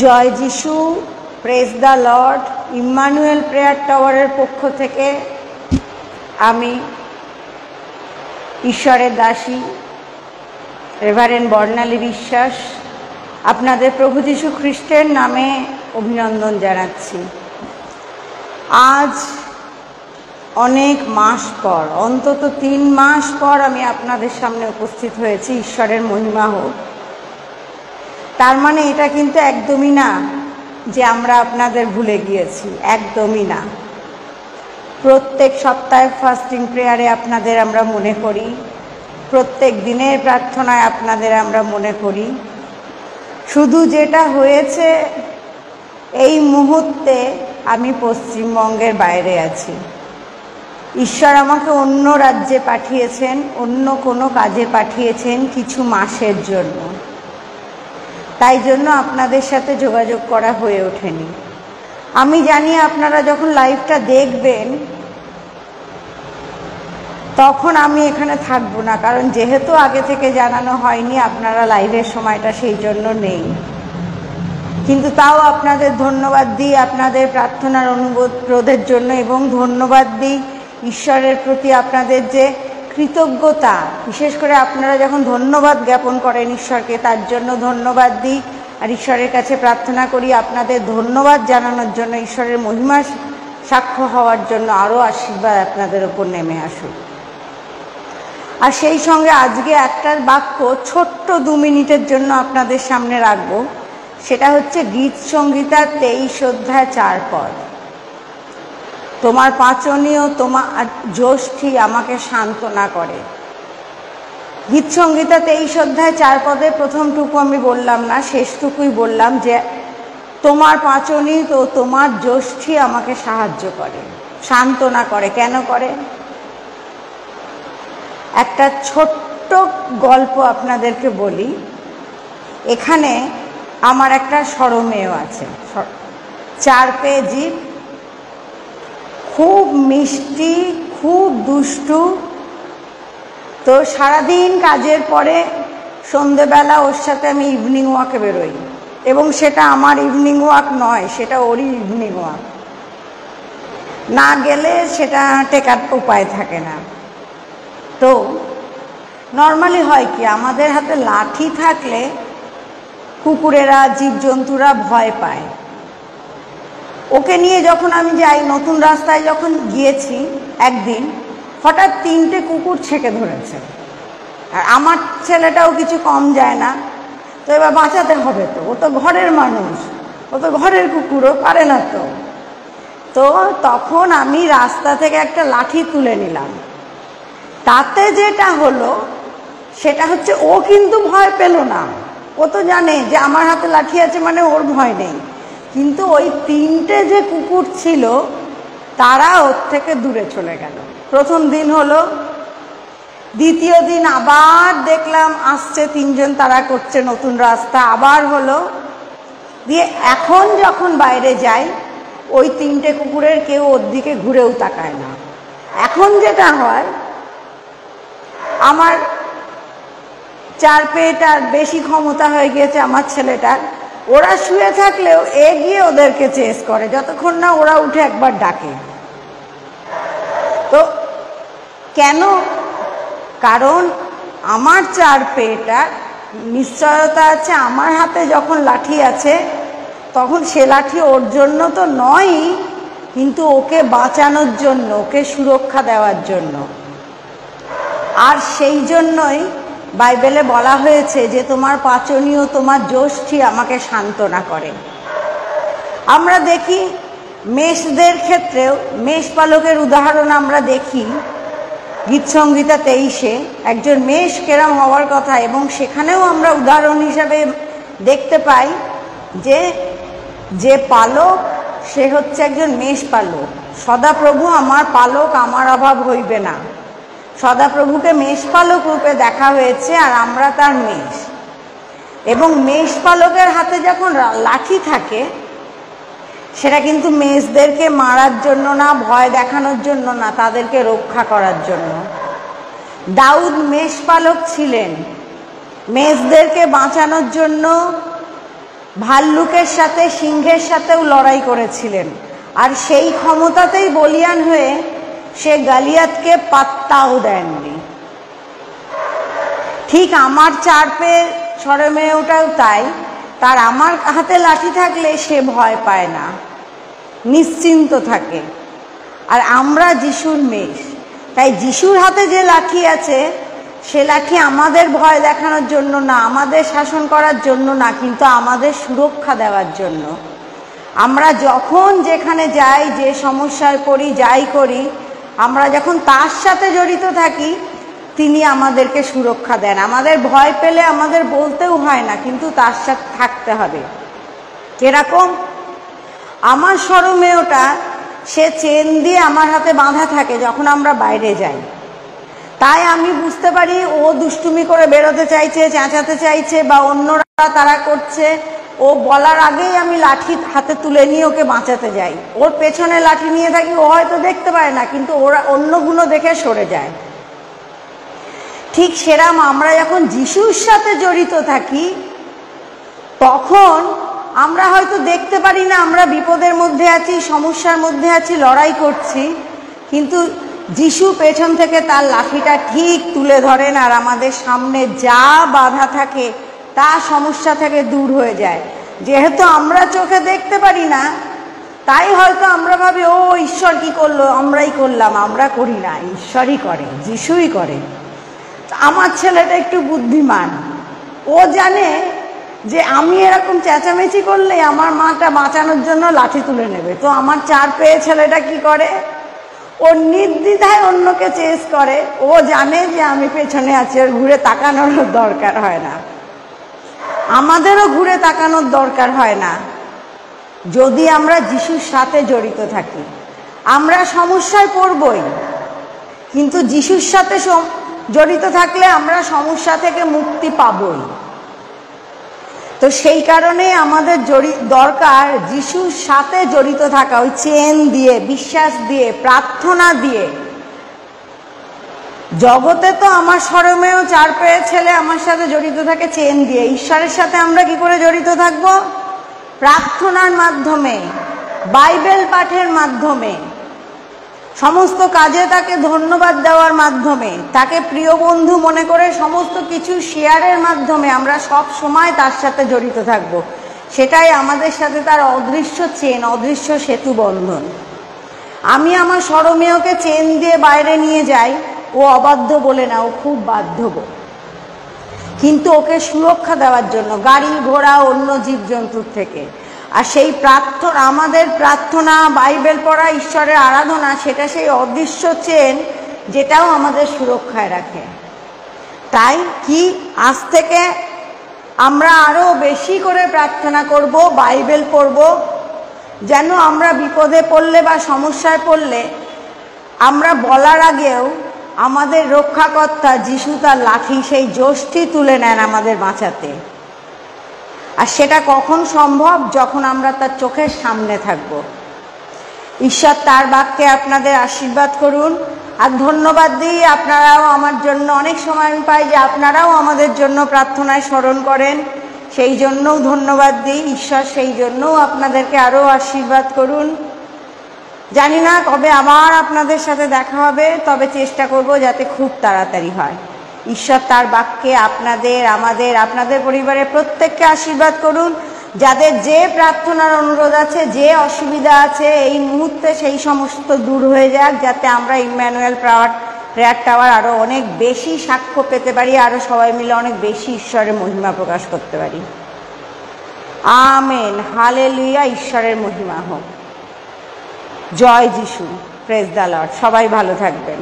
জয় যিশু, praise the lord. Immanuel prayer টাওয়ারের পক্ষ থেকে আমি ঈশ্বরের দাসী রেভারেন্ড বর্ণালী বিশ্বাস আপনাদের প্রভু যীশু খ্রিস্টের নামে অভিনন্দন জানাচ্ছি। আজ অনেক মাস পর, অন্তত 3 মাস পর আমি আপনাদের সামনে উপস্থিত হয়েছি। ঈশ্বরের মহিমা হোক। তার মানে এটা কিন্তু একদমই না যে আমরা আপনাদের ভুলে গিয়েছি, একদমই না। প্রত্যেক সপ্তাহে ফাস্টিং প্রেয়ারে আপনাদের আমরা মনে করি, প্রত্যেক দিনের প্রার্থনায় আপনাদের আমরা মনে করি। শুধু যেটা হয়েছে, এই মুহূর্তে আমি পশ্চিমবঙ্গের বাইরে আছি। ঈশ্বর আমাকে অন্য রাজ্যে পাঠিয়েছেন, অন্য কোনো কাজে পাঠিয়েছেন কিছু মাসের জন্য। তাই জন্য আপনাদের সাথে যোগাযোগ করা হয়ে ওঠেনি। আমি জানি আপনারা যখন লাইভটা দেখবেন তখন আমি এখানে থাকবো না, কারণ যেহেতু আগে থেকে জানানো হয়নি আপনারা লাইভের সময়টা সেই জন্য নেই। কিন্তু তাও আপনাদের ধন্যবাদ দিই আপনাদের প্রার্থনার অনুরোধের জন্য, এবং ধন্যবাদ দিই ঈশ্বরের প্রতি আপনাদের যে কৃতজ্ঞতা, বিশেষ করে আপনারা যখন ধন্যবাদ জ্ঞাপন করেন ঈশ্বরকে, তার জন্য ধন্যবাদ দিই। আর ঈশ্বরের কাছে প্রার্থনা করি আপনাদের ধন্যবাদ জানানোর জন্য, ঈশ্বরের মহিমার সাক্ষ্য হওয়ার জন্য আরও আশীর্বাদ আপনাদের ওপর নেমে আসুক। আর সেই সঙ্গে আজকে একটা বাক্য ছোট্ট 2 মিনিটের জন্য আপনাদের সামনে রাখব। সেটা হচ্ছে গীত সংহিতা 23 অধ্যায় 4 পদ। তোমার পাচনী ও তোমার জ্যোষ্ঠী আমাকে সান্ত্বনা করে। গীত সংহিতা 23 অধ্যায় 4 পদে প্রথমটুকু আমি বললাম না, শেষটুকুই বললাম যে তোমার পাচনী ও তোমার জ্যোষ্ঠী আমাকে সাহায্য করে, সান্ত্বনা করে। কেন করে? একটা ছোট্ট গল্প আপনাদেরকে বলি। এখানে আমার একটা সরমেয় আছে, 4 পেয়ে জীব, খুব মিষ্টি, খুব দুষ্টু। তো সারাদিন কাজের পরে সন্ধেবেলা ওর সাথে আমি ইভিনিং ওয়াকে বেরোই, এবং সেটা আমার ইভিনিং ওয়াক নয়, সেটা ওরই ইভিনিং ওয়াক। না গেলে সেটা টেকার উপায় থাকে না। তো নর্মালি হয় কি, আমাদের হাতে লাঠি থাকলে কুকুরেরা, জীবজন্তুরা ভয় পায়। ওকে নিয়ে যখন আমি যাই, নতুন রাস্তায় যখন গিয়েছি একদিন, হঠাৎ 3টে কুকুর ছেঁকে ধরেছে। আর আমার ছেলেটাও কিছু কম যায় না। তো এবার বাঁচাতে হবে, তো ও তো ঘরের মানুষ, ও তো ঘরের কুকুরও পারে না। তো তখন আমি রাস্তা থেকে একটা লাঠি তুলে নিলাম। তাতে যেটা হলো সেটা হচ্ছে, ও কিন্তু ভয় পেল না। ও তো জানে যে আমার হাতে লাঠি আছে মানে ওর ভয় নেই। কিন্তু ওই 3টে যে কুকুর ছিল তারা ওর থেকে দূরে চলে গেল। প্রথম দিন হলো। দ্বিতীয় দিন আবার দেখলাম আসছে 3জন, তারা করছে নতুন রাস্তা, আবার হলো। দিয়ে এখন যখন বাইরে যাই, ওই 3টে কুকুরের কেউ ওর দিকে ঘুরেও তাকায় না। এখন যেটা হয়, আমার 4 পেয়েটার বেশি ক্ষমতা হয়ে গিয়েছে আমার ছেলেটার। ওরা শুয়ে থাকলেও এগিয়ে ওদেরকে চেস করে, যতক্ষণ না ওরা উঠে একবার ডাকে। তো কেন? কারণ আমার 4 পেয়েটার নিশ্চয়তা আছে, আমার হাতে যখন লাঠি আছে তখন সে লাঠি ওর জন্য তো নয়ই, কিন্তু ওকে বাঁচানোর জন্য, ওকে সুরক্ষা দেওয়ার জন্য। আর সেই জন্যই বাইবেলে বলা হয়েছে যে তোমার পাচনী ও তোমার জ্যোষ্ঠী আমাকে সান্ত্বনা করে। আমরা দেখি মেষদের ক্ষেত্রেও, মেষপালকের উদাহরণ আমরা দেখি গীত সংহিতা 23-এ। একজন মেষ কেরাম হওয়ার কথা, এবং সেখানেও আমরা উদাহরণ হিসাবে দেখতে পাই যে যে পালক সে হচ্ছে একজন মেষ পালক। সদাপ্রভু আমার পালক, আমার অভাব হইবে না। সদাপ্রভুকে মেষপালক রূপে দেখা হয়েছে, আর আমরা তার মেষ। এবং মেষপালকের হাতে যখন লাঠি থাকে, সেটা কিন্তু মেষদেরকে মারার জন্য না, ভয় দেখানোর জন্য না, তাদেরকে রক্ষা করার জন্য। দাউদ মেষপালক ছিলেন, মেষদেরকে বাঁচানোর জন্য ভাল্লুকের সাথে, সিংহের সাথেও লড়াই করেছিলেন, আর সেই ক্ষমতাতেই বলিয়ান হয়ে সে গলিয়াতকে পাত্তাও দেননি। ঠিক আমার 4 পেয়ে সরমেয়টাও তাই, তার আমার হাতে লাঠি থাকলে সে ভয় পায় না, নিশ্চিন্ত থাকে। আর আমরা যিশুর মেষ, তাই যিশুর হাতে যে লাঠি আছে সে লাঠি আমাদের ভয় দেখানোর জন্য না, আমাদের শাসন করার জন্য না, কিন্তু আমাদের সুরক্ষা দেওয়ার জন্য। আমরা যখন যেখানে যাই, যে সমস্যায় পড়ি, যাই করি, আমরা যখন তার সাথে জড়িত থাকি তিনি আমাদেরকে সুরক্ষা দেন। আমাদের ভয় পেলে আমাদের বলতেও হয় না, কিন্তু তার সাথে থাকতে হবে। এরকম আমার সরমেয়টা সে চেন দিয়ে আমার হাতে বাঁধা থাকে যখন আমরা বাইরে যাই, তাই আমি বুঝতে পারি ও দুষ্টুমি করে বেরোতে চাইছে, চেঁচাতে চাইছে, বা অন্যরা তারা করছে। ও বলার আগেই আমি লাঠি হাতে তুলে নিয়ে ওকে বাঁচাতে যাই। ওর পেছনে লাঠি নিয়ে থাকি, ও হয়তো দেখতে পায় না, কিন্তু ওরা অন্যগুলো দেখে সরে যায়। ঠিক সেরকম আমরা যখন যিশুর সাথে জড়িত থাকি তখন আমরা হয়তো দেখতে পারি না আমরা বিপদের মধ্যে আছি, সমস্যার মধ্যে আছি, লড়াই করছি, কিন্তু যিশু পেছন থেকে তার লাঠিটা ঠিক তুলে ধরেন, আর আমাদের সামনে যা বাধা থাকে তা সমস্যা থেকে দূর হয়ে যায়। যেহেতু আমরা চোখে দেখতে পারি না, তাই হয়তো আমরা ভাবি ও ঈশ্বর কি করলো, আমরাই করলাম। আমরা করি না, ঈশ্বরই করে, যিশুই করে। আমার ছেলেটা একটু বুদ্ধিমান, ও জানে যে আমি এরকম চেঁচামেচি করলে আমার মাটা বাঁচানোর জন্য লাঠি তুলে নেবে। তো আমার 4 পেয়ে ছেলেটা কি করে, ও নির্দ্বিধায় অন্যকে চেস করে। ও জানে যে আমি পেছনে আছি, আর ঘুরে তাকানোর দরকার হয় না। আমাদেরও ঘুরে তাকানোর দরকার হয় না যদি আমরা যিশুর সাথে জড়িত থাকি। আমরা সমস্যায় পড়বই, কিন্তু যিশুর সাথে জড়িত থাকলে আমরা সমস্যা থেকে মুক্তি পাবই। তো সেই কারণে আমাদের দরকার যিশুর সাথে জড়িত থাকা, ওই চেন দিয়ে, বিশ্বাস দিয়ে, প্রার্থনা দিয়ে। জগতে তো আমার সরমেয় 4 পেয়ে ছেলে আমার সাথে জড়িত থাকে চেন দিয়ে। ঈশ্বরের সাথে আমরা কি করে জড়িত থাকব? প্রার্থনার মাধ্যমে, বাইবেল পাঠের মাধ্যমে, সমস্ত কাজে তাকে ধন্যবাদ দেওয়ার মাধ্যমে, তাকে প্রিয় বন্ধু মনে করে সমস্ত কিছু শেয়ারের মাধ্যমে আমরা সব সময় তার সাথে জড়িত থাকব। সেটাই আমাদের সাথে তার অদৃশ্য চেন, অদৃশ্য সেতু বন্ধন। আমি আমার সরমেয়কে চেন দিয়ে বাইরে নিয়ে যাই, ও অবাধ্য বলে না, ও খুব বাধ্য, কিন্তু ওকে সুরক্ষা দেওয়ার জন্য গাড়ি ঘোড়া অন্য জীবজন্তুর থেকে। আর সেই প্রার্থনা, আমাদের প্রার্থনা, বাইবেল পড়া, ঈশ্বরের আরাধনা, সেটা সেই অদৃশ্য চেন যেটাও আমাদের সুরক্ষায় রাখে। তাই কি আজ থেকে আমরা আরো বেশি করে প্রার্থনা করব, বাইবেল পড়ব, যেন আমরা বিপদে পড়লে বা সমস্যায় পড়লে আমরা বলার আগেও আমাদের রক্ষাকর্তা যিশু তার লাঠি, সেই যষ্টি তুলে নেন আমাদের বাঁচাতে। আর সেটা কখন সম্ভব? যখন আমরা তার চোখের সামনে থাকব। ঈশ্বর তার বাক্যে আপনাদের আশীর্বাদ করুন। আর ধন্যবাদ দিই, আপনারাও আমার জন্য, অনেক সময় আমি পাই যে আপনারাও আমাদের জন্য প্রার্থনায় স্মরণ করেন, সেই জন্যও ধন্যবাদ দিই। ঈশ্বর সেই জন্যও আপনাদেরকে আরও আশীর্বাদ করুন। জানি না কবে আবার আপনাদের সাথে দেখা হবে, তবে চেষ্টা করব যাতে খুব তাড়াতাড়ি হয়। ঈশ্বর তার বাক্যে আপনাদের, আমাদের, আপনাদের পরিবারের প্রত্যেককে আশীর্বাদ করুন। যাদের যে প্রার্থনার অনুরোধ আছে, যে অসুবিধা আছে এই মুহূর্তে, সেই সমস্ত দূর হয়ে যাক, যাতে আমরা ইম্যানুয়েল প্রেয়ার টাওয়ার আরও অনেক বেশি সাক্ষ্য পেতে পারি, আরও সবাই মিলে অনেক বেশি ঈশ্বরের মহিমা প্রকাশ করতে পারি। আমেন, হালেলুয়া, ঈশ্বরের মহিমা হোক। জয় যিশু, প্রেজ দ্য লর্ড। সবাই ভালো থাকবেন।